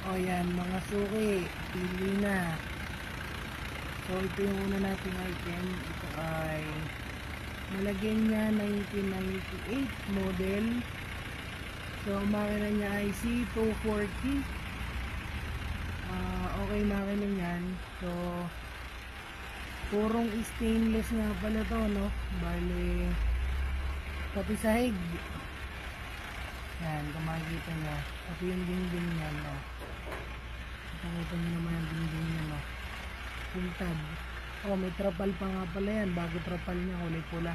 O yan, mga suki, pili na. So ito yung una nating item. Ito ay malagyan niya 1998 model. So ang makina niya ay C240. Okay makina niyan. So purong stainless nga pala to, no? Bali pati sahig. Yan, kung makikita nyo, pati yung dingding niya, no? Nakita nyo naman yung dingding niya, no? Full tab. Oh, may trapal pa nga pala yan. Bago trapal niya, kulay pula.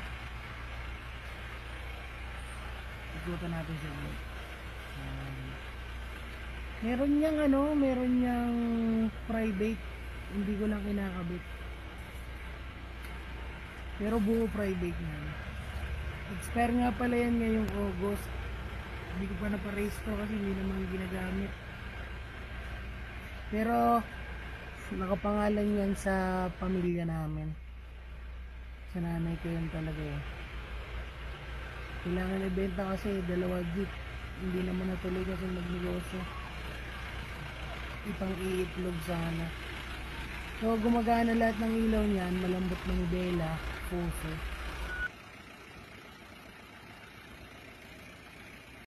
Ikutan natin siya. Meron niyang meron niyang private. Hindi ko lang kinakabit. Pero buo private niya. Expire nga pala yan ngayong August. Hindi ko pa naparehistro kasi hindi naman ginagamit. Pero nakapangalan yan sa pamilya namin. Sa nanay ko yan talaga eh. Kailangan ibenta kasi 2 jeep. Hindi naman natuloy kasi magnegosyo. Ipang-iitlog sana. So gumagana lahat ng ilaw niyan. Malambot ng bela, puso.